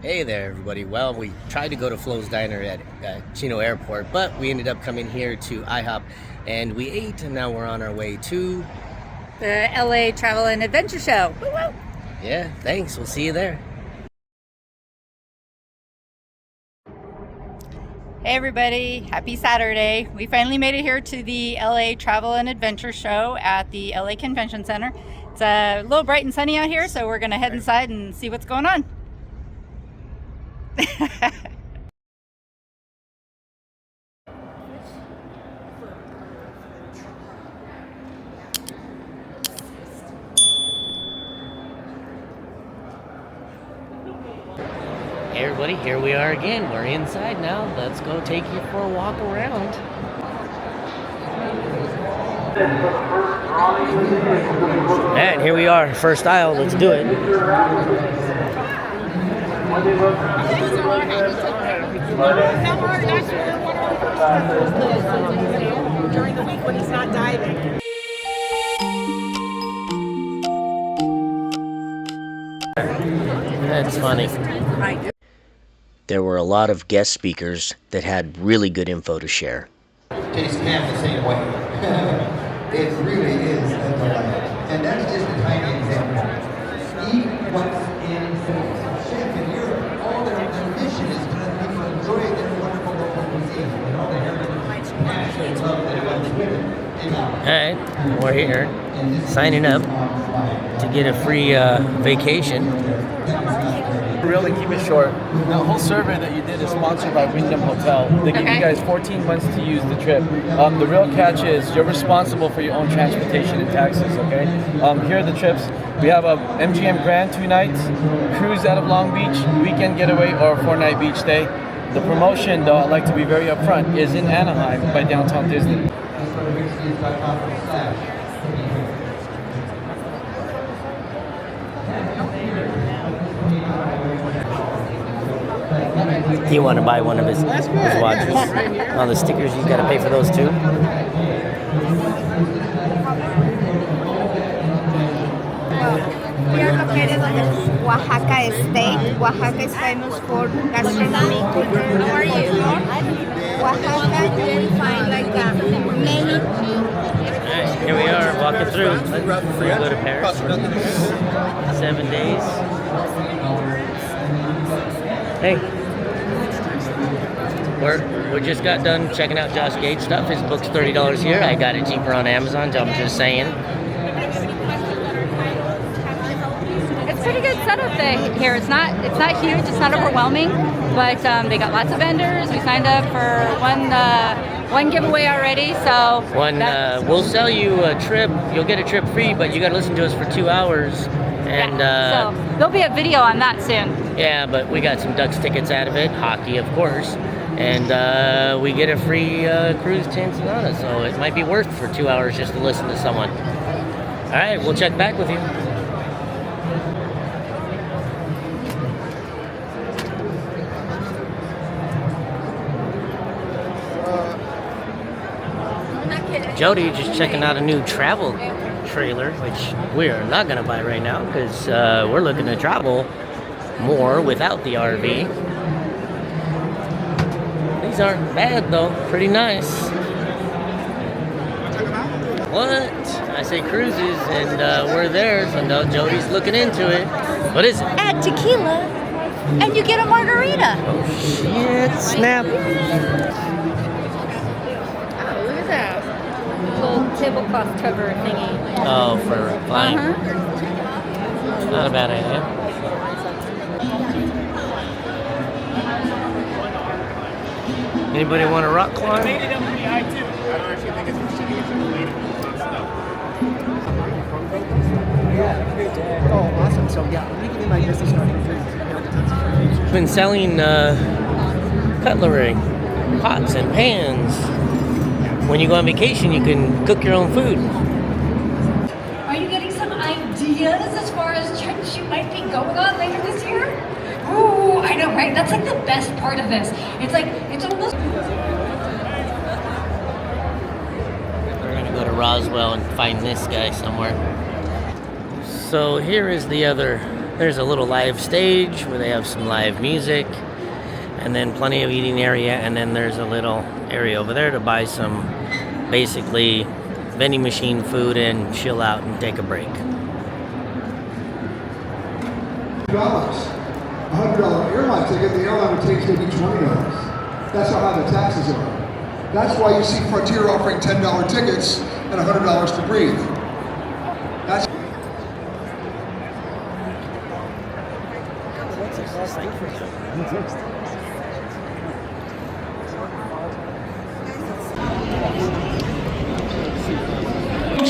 Hey there, everybody. Well, we tried to go to Flo's Diner at Chino Airport, but we ended up coming here to IHOP and we ate, and now we're on our way to the LA Travel and Adventure Show. Woo-woo. Yeah, thanks. We'll see you there. Hey everybody, happy Saturday. We finally made it here to the LA Travel and Adventure Show at the LA Convention Center. It's a little bright and sunny out here, so we're gonna head inside and see what's going on. Hey everybody, here we are again. We're inside now. Let's go take you for a walk around. And here we are, first aisle. Let's do it. During the week when he's not diving. That's funny. There were a lot of guest speakers that had really good info to share. Tastes ham the same way. It really is a delight. And that's just a tiny example. Eat what's in Chef in Europe. All their mission is to let people enjoy their wonderful local cuisine and all the heritage and love that comes with it. Alright, we're here signing up to get a free vacation. Really keep it short. The whole survey that you did is sponsored by Wyndham Hotel. They give you guys 14 months to use the trip. The real catch is you're responsible for your own transportation and taxes, okay? Here are the trips. We have a MGM Grand 2 nights, cruise out of Long Beach, weekend getaway, or a 4-night beach stay. The promotion, though, I'd like to be very upfront, is in Anaheim by Downtown Disney. You want to buy one of his watches? All the stickers, you got to pay for those too. We are located on the Oaxaca state. Oaxaca is famous for gastronomy. How are you? Oaxaca, you will find like many. Alright, here we are walking through. Let's go to Paris. 7 days. Hey. We just got done checking out Josh Gate's stuff. His book's $30 here. I got it cheaper on Amazon, so I'm just saying. It's pretty good setup here. It's not huge, it's not overwhelming, but they got lots of vendors. We signed up for one giveaway already, so We'll sell you a trip. You'll get a trip free, but you got to listen to us for 2 hours. And so there'll be a video on that soon. Yeah, but we got some Ducks tickets out of it, hockey of course, and we get a free cruise to Ensenada, so it might be worth for 2 hours just to listen to someone. All right, we'll check back with you. Jody just checking out a new travel trailer, which we are not going to buy right now because we're looking to travel more without the RV. These aren't bad though, pretty nice. What? I say cruises and we're there, so no, Jody's looking into it. What is it? Add tequila and you get a margarita. Oh shit, snap. Oh, look at that. Little tablecloth cover thingy. Oh, for flying. Not a bad idea. Anybody want a rock climb? Oh, awesome. So, yeah, let me give you my business card. Been selling cutlery, pots and pans. When you go on vacation, you can cook your own food. Are you getting some ideas as far as trips you might be going on later this year? Ooh, I know, right? That's like the best part of this. It's almost... We're gonna go to Roswell and find this guy somewhere. So here is the other There's a little live stage where they have some live music, and then plenty of eating area, and then there's a little area over there to buy some basically vending machine food and chill out and take a break. $100 airline ticket, the airline would take maybe $20. That's how high the taxes are. That's why you see Frontier offering $10 tickets and $100 to breathe. That's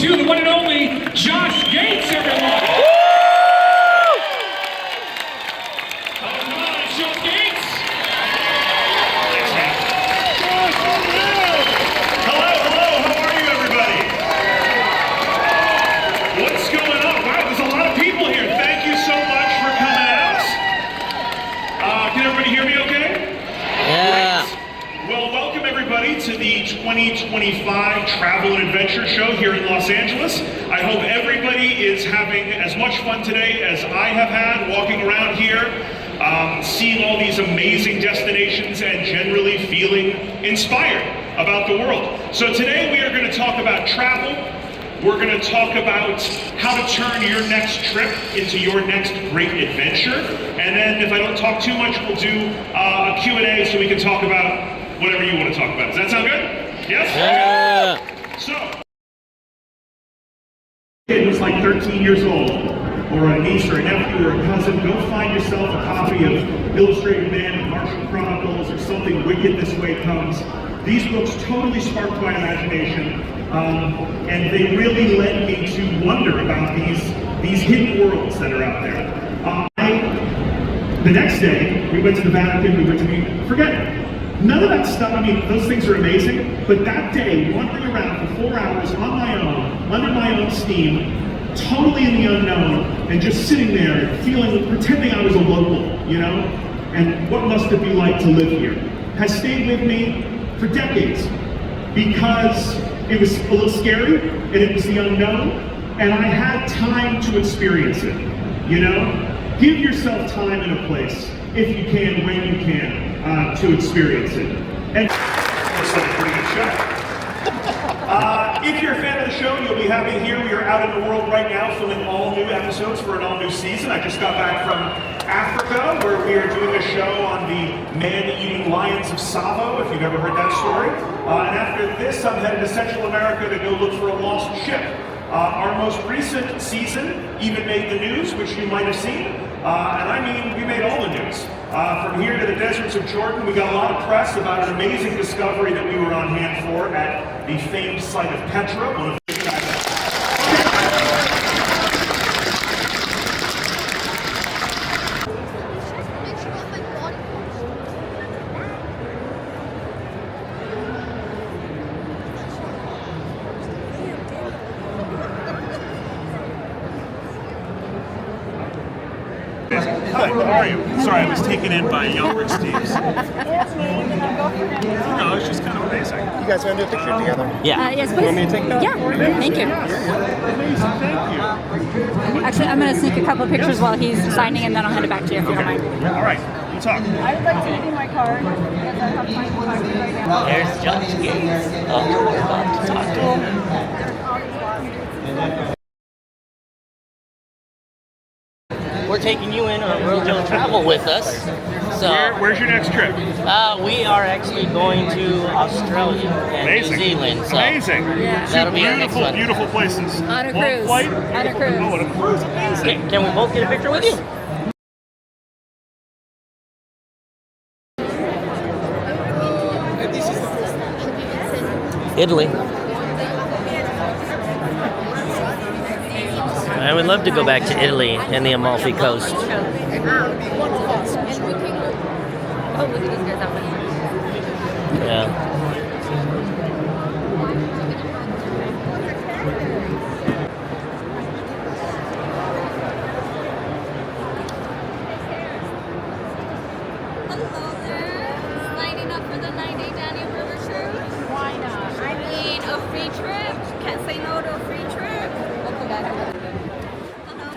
to the one and only Josh Gates, everyone. To the 2025 Travel and Adventure Show here in Los Angeles. I hope everybody is having as much fun today as I have had walking around here, seeing all these amazing destinations and generally feeling inspired about the world. So today we are going to talk about travel. We're going to talk about how to turn your next trip into your next great adventure. And then if I don't talk too much, we'll do a Q&A so we can talk about whatever you want to talk about. Does that sound good? Yes? Yeah. So, kid who's like 13 years old, or a niece or a nephew or a cousin, go find yourself a copy of Illustrated Man and Martian Chronicles or Something Wicked This Way Comes. These books totally sparked my imagination, and they really led me to wonder about these hidden worlds that are out there. The next day, we went to the Vatican, we went to forget it. None of that stuff, I mean, those things are amazing, but that day, wandering around for 4 hours on my own, under my own steam, totally in the unknown, and just sitting there, pretending I was a local, you know, and what must it be like to live here, has stayed with me for decades, because it was a little scary, and it was the unknown, and I had time to experience it, you know? Give yourself time and a place, if you can, when you can. To experience it. And looks like a pretty good show. If you're a fan of the show, you'll be happy to hear we are out in the world right now filming all new episodes for an all-new season. I just got back from Africa, where we are doing a show on the man-eating lions of Tsavo, if you've ever heard that story. And after this, I'm headed to Central America to go look for a lost ship. Our most recent season even made the news, which you might have seen. And I mean, we made all the news. From here to the deserts of Jordan, we got a lot of press about an amazing discovery that we were on hand for at the famed site of Petra, one of the Hi, how are you? Sorry, I was taken in by younger Steve's. No, it's just kind of amazing. You guys want to do a picture together? Yeah. Yes, please. You want me to take that? Yeah, thank you. Amazing, thank you. Actually, I'm going to sneak a couple pictures while he's signing, and then I'll hand it back to you if you don't mind. All right, we'll talk. I would like to give you my card because I have my card right now. There's Josh Gates. Oh, we're about to talk to him. We're taking you in on World Joe Travel with us. So, Where's your next trip? we are actually going to Australia and Amazing. New Zealand. So Amazing. that'll be our next Beautiful, one. beautiful places. On a Long cruise. flight? On a cruise. Oh, on a cruise. Amazing. Can we both get a picture with you? Italy. I would love to go back to Italy and the Amalfi Coast. Oh, look at these guys out there. Yeah. Hello there. Signing up for the 9-day Danube River Cruise? Why not? I mean, a free trip. Can't say no to a free trip. Look at that. Hello.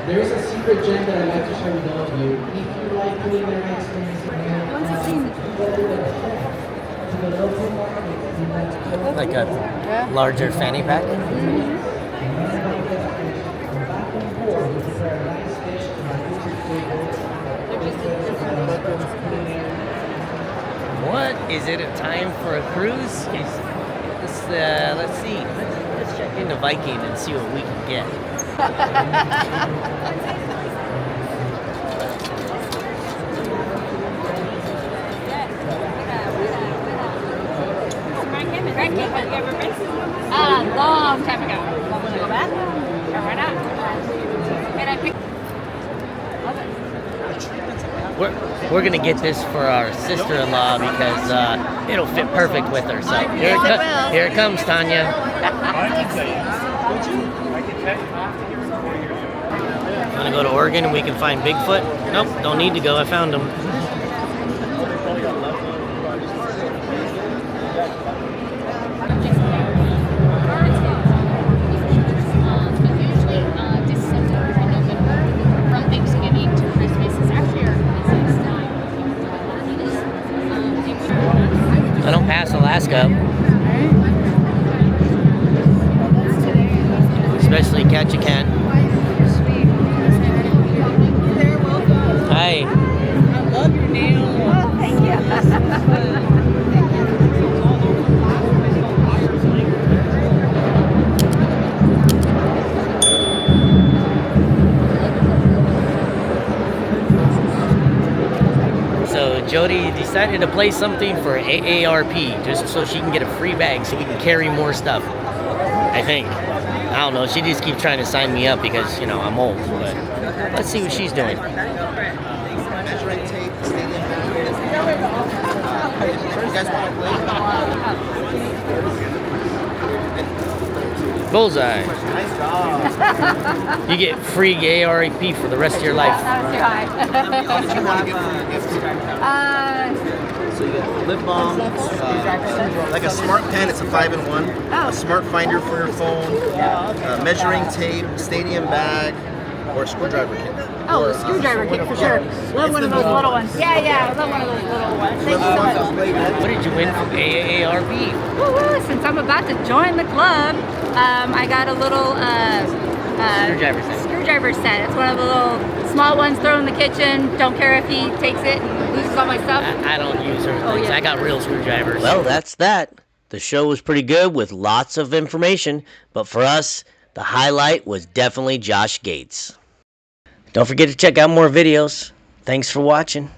There's a secret gem that I'd like to share with all of you. If you like putting their experience to the local market, Like a larger fanny pack. What? Is it a time for a cruise? Let's see. Let's check into Viking and see what we can get. Long time ago. Want to go back? Why not? And I picked. We're gonna get this for our sister-in-law because it'll fit perfect with her. So here it comes, Tanya. Wanna go to Oregon and we can find Bigfoot? Nope, don't need to go. I found him. I don't pass Alaska. Especially Ketchikan. Hi. I love your nails. Oh, thank you. So Jody decided to play something for AARP just so she can get a free bag so we can carry more stuff. I think. I don't know. She just keeps trying to sign me up because, you know, I'm old. But let's see what she's doing. Measuring tape, stadium. You guys want to play? Bullseye. Nice job. You get free AARP for the rest of your life. That was too high. What did you want to get for your gift? So you get lip balm, like a smart pen, it's a 5-in-1. A smart finder for your phone, measuring tape, stadium bag, or a screwdriver kit. Oh, the screwdriver kit for sure. Love one of those little ones. Yeah, I love one of those little ones. Thank you so much. What did you win from AARP? Woo-woo, since I'm about to join the club, I got a little screwdriver set. It's one of the little small ones, throw in the kitchen. Don't care if he takes it and loses all my stuff. I don't use her things. Yeah. I got real screwdrivers. Well, that's that. The show was pretty good with lots of information, but for us, the highlight was definitely Josh Gates. Don't forget to check out more videos. Thanks for watching.